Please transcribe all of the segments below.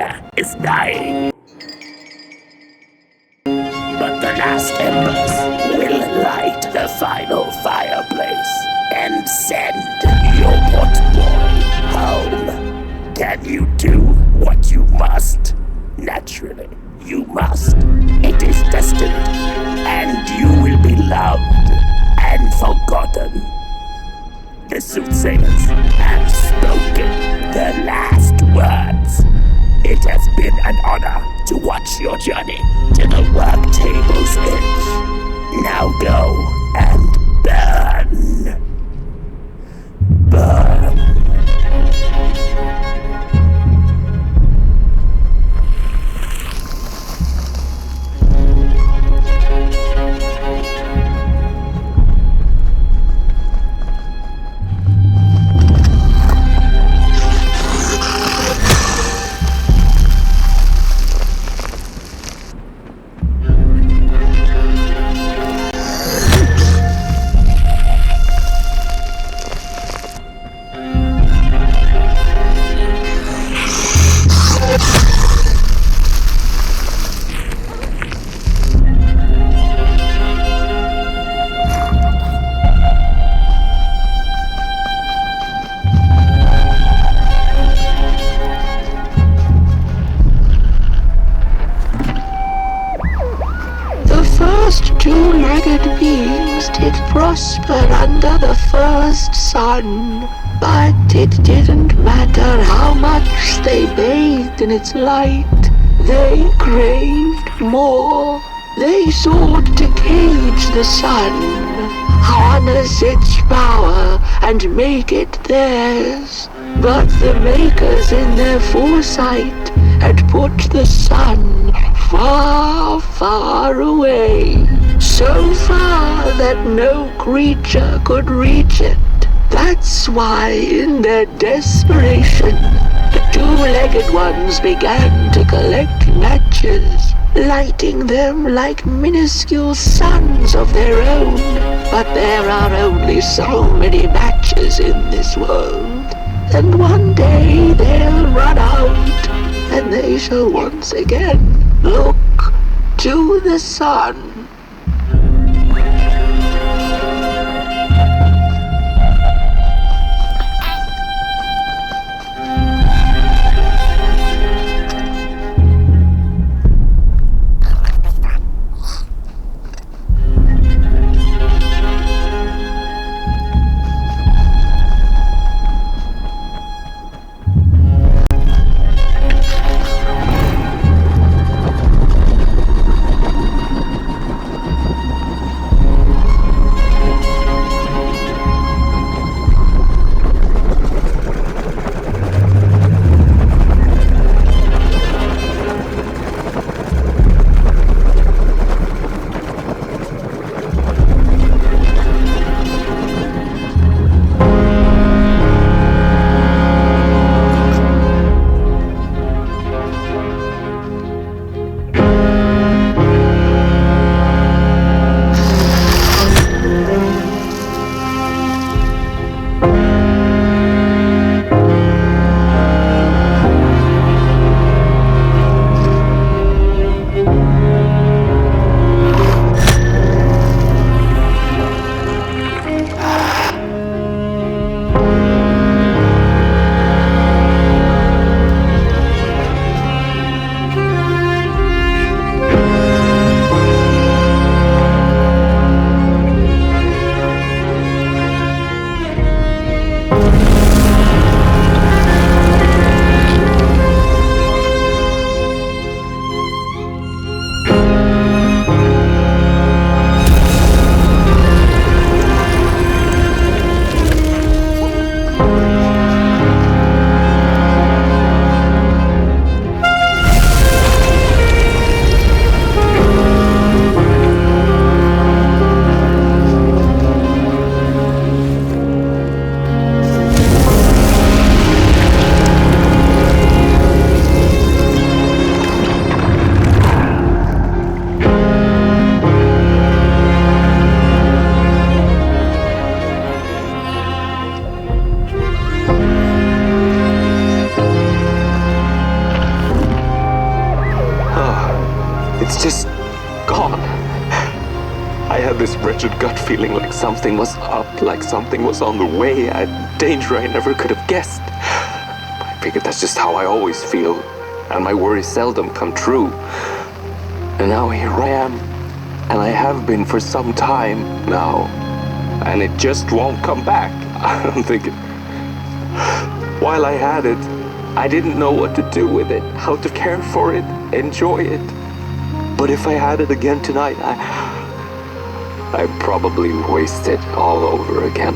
fire is dying. But the last embers will light the final fireplace and send your pot boy home. Can you do what you must? Naturally, you must. It is destined, and you will be loved and forgotten. The soothsayers have spoken the last words. It has been an honor to watch your journey to the work table's edge. Now go and burn. Burn. Two-legged beings did prosper under the first sun, but it didn't matter how much they bathed in its light. They craved more. They sought to cage the sun, harness its power and make it theirs. But the makers in their foresight had put the sun far, far away. So far that no creature could reach it. That's why in their desperation, the two-legged ones began to collect matches, lighting them like minuscule suns of their own. But there are only so many matches in this world, and one day they'll run out, and they shall once again look to the sun. It's just gone. I had this wretched gut feeling like something was up, like something was on the way, a danger I never could have guessed. I figured that's just how I always feel, and my worries seldom come true. And now here I am, and I have been for some time now, and it just won't come back. I'm thinking, while I had it, I didn't know what to do with it, how to care for it, enjoy it. But if I had it again tonight, I'd probably waste it all over again.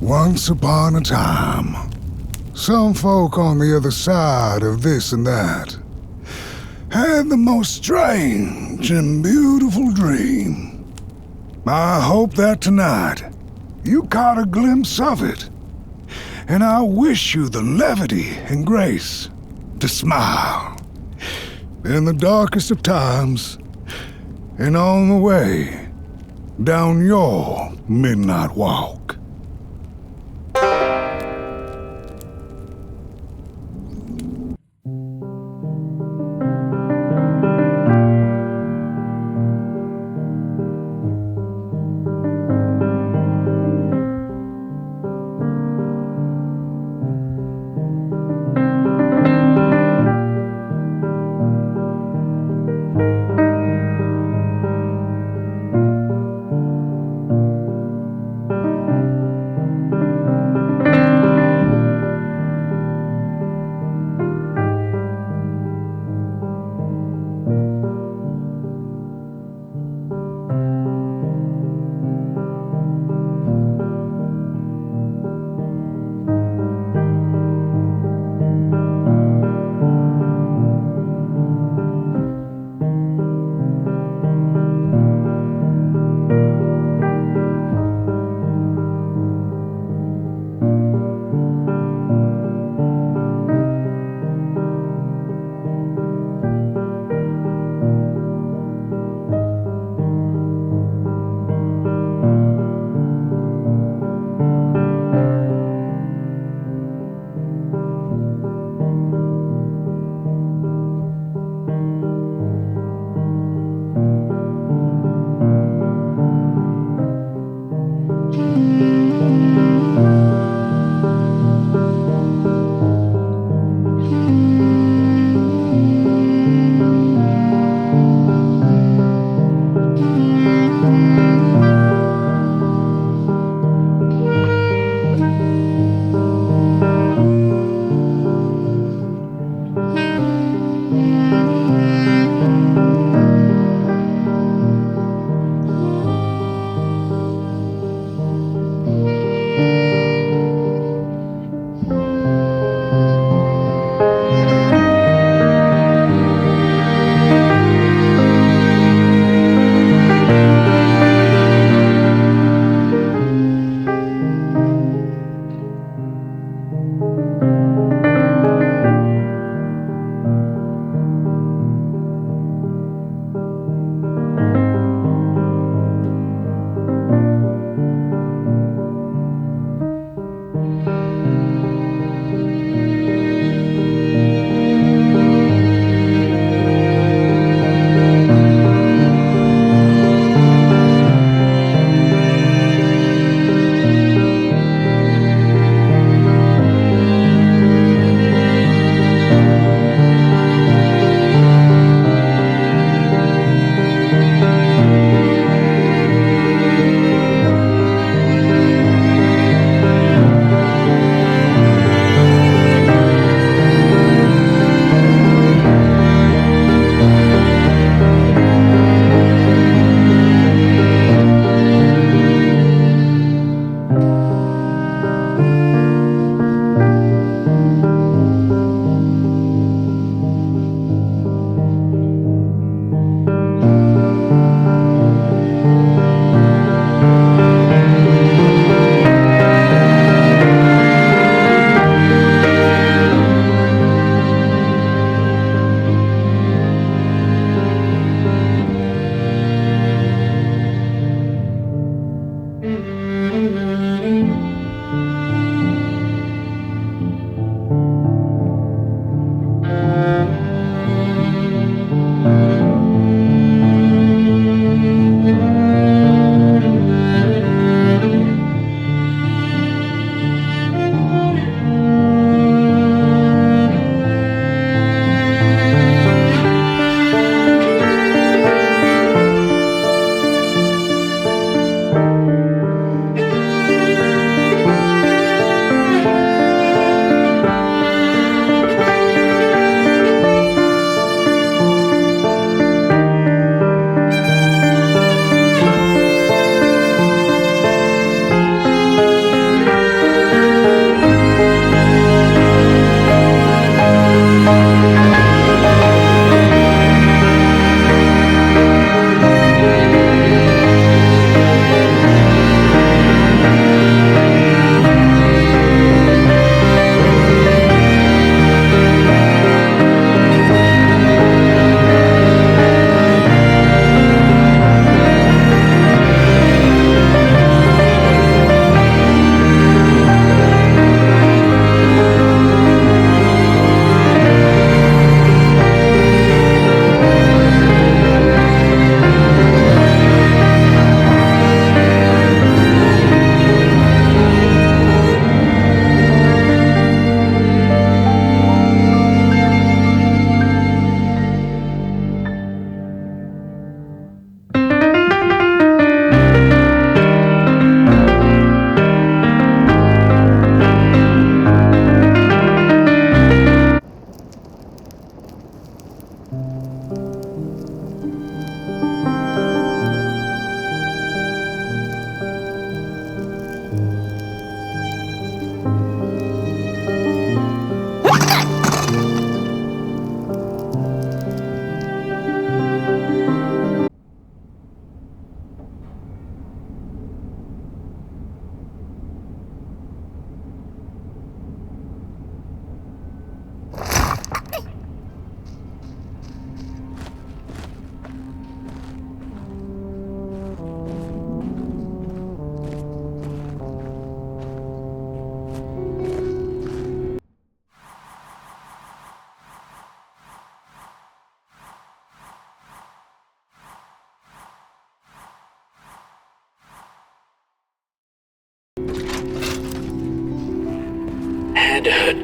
Once upon a time, some folk on the other side of this and that had the most strange and beautiful dream. I hope that tonight you caught a glimpse of it, and I wish you the levity and grace to smile in the darkest of times and on the way down your midnight walk.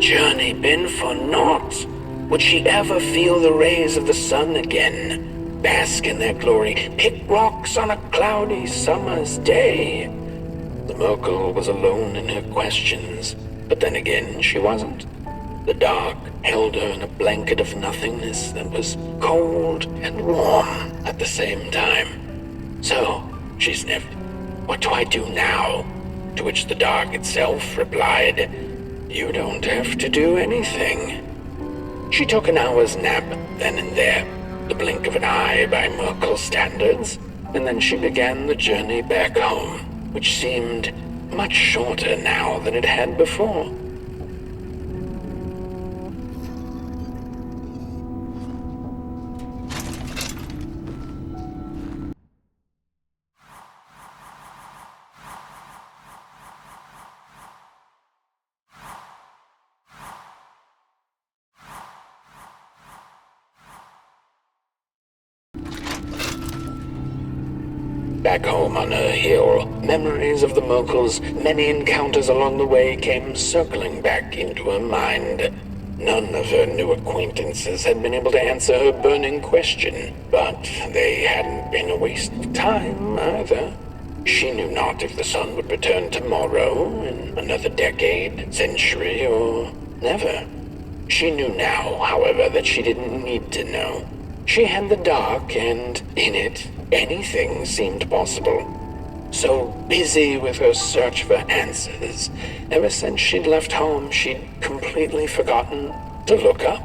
journey been for naught? Would she ever feel the rays of the sun again? Bask in their glory, pick rocks on a cloudy summer's day? The Merkle was alone in her questions, but then again she wasn't. The dark held her in a blanket of nothingness that was cold and warm at the same time. So, she sniffed, "What do I do now?" To which the dark itself replied, "You don't have to do anything." She took an hour's nap then and there, the blink of an eye by Merkle standards, and then she began the journey back home, which seemed much shorter now than it had before. Back home on her hill, memories of the Merkle's many encounters along the way came circling back into her mind. None of her new acquaintances had been able to answer her burning question, but they hadn't been a waste of time either. She knew not if the sun would return tomorrow, in another decade, century, or never. She knew now, however, that she didn't need to know. She had the dark, and in it, anything seemed possible. So busy with her search for answers, ever since she'd left home, she'd completely forgotten to look up.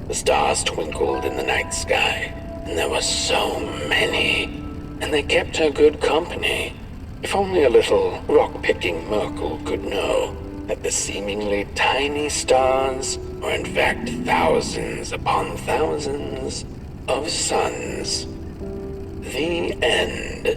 The stars twinkled in the night sky, and there were so many, and they kept her good company. If only a little rock-picking Merkle could know that the seemingly tiny stars were in fact thousands upon thousands of suns. The end.